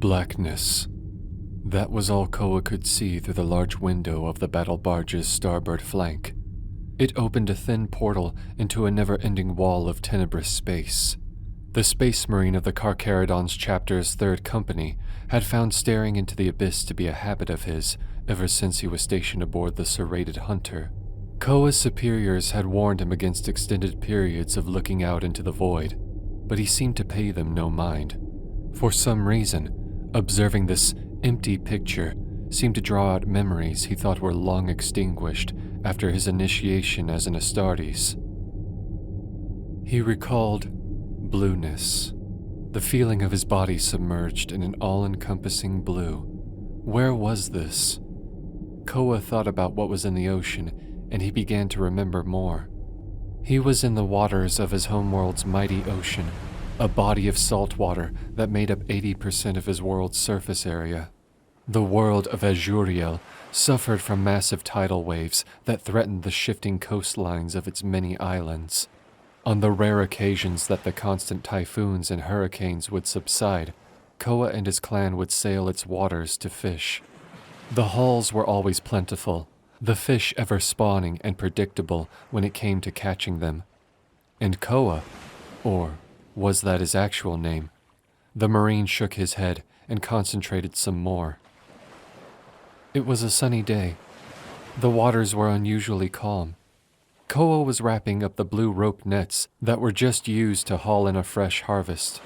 Blackness. That was all Koa could see through the large window of the battle barge's starboard flank. It opened a thin portal into a never-ending wall of tenebrous space. The space marine of the Carcharodon's chapter's third company had found staring into the abyss to be a habit of his ever since he was stationed aboard the serrated Hunter. Koa's superiors had warned him against extended periods of looking out into the void, but he seemed to pay them no mind. For some reason, observing this empty picture seemed to draw out memories he thought were long extinguished after his initiation as an Astartes. He recalled blueness, the feeling of his body submerged in an all-encompassing blue. Where was this? Koa thought about what was in the ocean, and he began to remember more. He was in the waters of his homeworld's mighty ocean, a body of salt water that made up 80% of his world's surface area. The world of Azureel suffered from massive tidal waves that threatened the shifting coastlines of its many islands. On the rare occasions that the constant typhoons and hurricanes would subside, Koa and his clan would sail its waters to fish. The hauls were always plentiful, the fish ever spawning and predictable when it came to catching them. And Koa, or was that his actual name? The Marine shook his head and concentrated some more. It was a sunny day. The waters were unusually calm. Koa was wrapping up the blue rope nets that were just used to haul in a fresh harvest.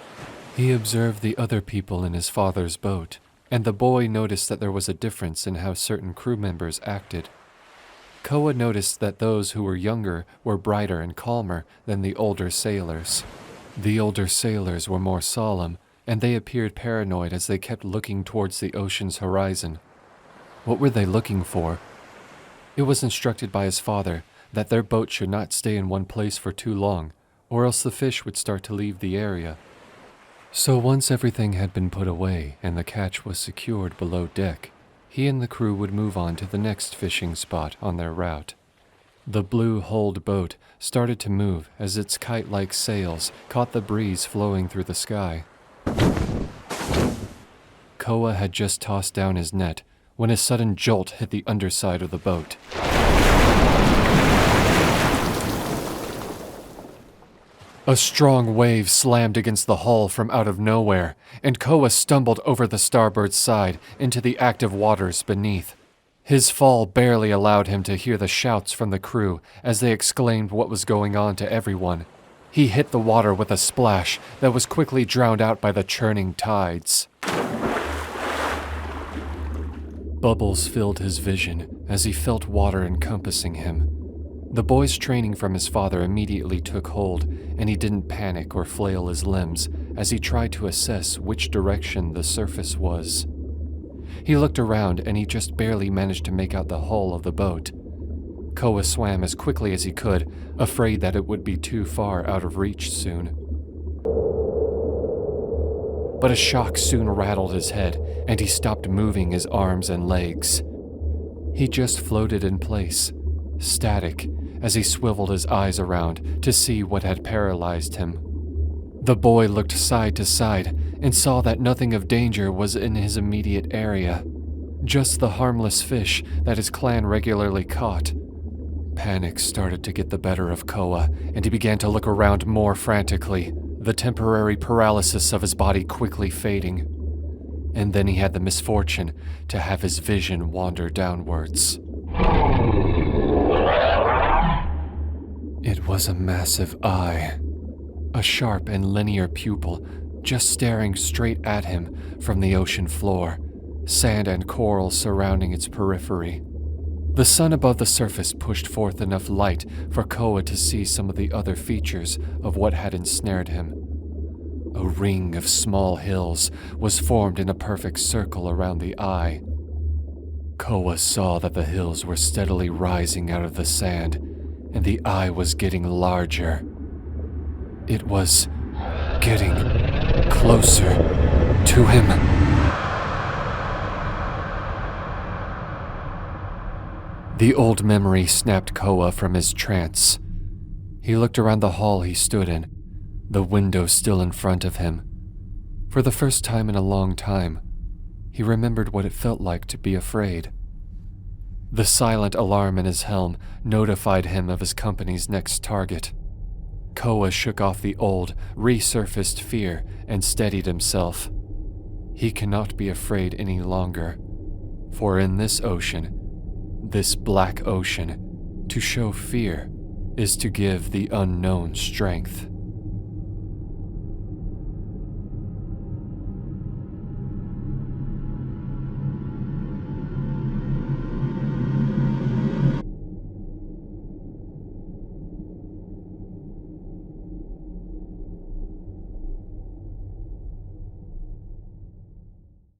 He observed the other people in his father's boat, and the boy noticed that there was a difference in how certain crew members acted. Koa noticed that those who were younger were brighter and calmer than the older sailors. The older sailors were more solemn, and they appeared paranoid as they kept looking towards the ocean's horizon. What were they looking for? It was instructed by his father that their boat should not stay in one place for too long, or else the fish would start to leave the area. So once everything had been put away and the catch was secured below deck, he and the crew would move on to the next fishing spot on their route. The blue-hulled boat started to move as its kite-like sails caught the breeze flowing through the sky. Koa had just tossed down his net when a sudden jolt hit the underside of the boat. A strong wave slammed against the hull from out of nowhere, and Koa stumbled over the starboard side into the active waters beneath. His fall barely allowed him to hear the shouts from the crew as they exclaimed what was going on to everyone. He hit the water with a splash that was quickly drowned out by the churning tides. Bubbles filled his vision as he felt water encompassing him. The boy's training from his father immediately took hold, and he didn't panic or flail his limbs as he tried to assess which direction the surface was. He looked around and he just barely managed to make out the hull of the boat. Koa swam as quickly as he could, afraid that it would be too far out of reach soon. But a shock soon rattled his head, and he stopped moving his arms and legs. He just floated in place, static, as he swiveled his eyes around to see what had paralyzed him. The boy looked side to side and saw that nothing of danger was in his immediate area, just the harmless fish that his clan regularly caught. Panic started to get the better of Koa, and he began to look around more frantically, the temporary paralysis of his body quickly fading. And then he had the misfortune to have his vision wander downwards. It was a massive eye, a sharp and linear pupil just staring straight at him from the ocean floor, sand and coral surrounding its periphery. The sun above the surface pushed forth enough light for Koa to see some of the other features of what had ensnared him. A ring of small hills was formed in a perfect circle around the eye. Koa saw that the hills were steadily rising out of the sand, and the eye was getting larger. It was getting closer to him. The old memory snapped Koa from his trance. He looked around the hall he stood in, the window still in front of him. For the first time in a long time, He remembered what it felt like to be afraid. The silent alarm in his helm notified him of his company's next target. Koa shook off the old, resurfaced fear and steadied himself. He cannot be afraid any longer, for in this ocean, this black ocean, to show fear is to give the unknown strength.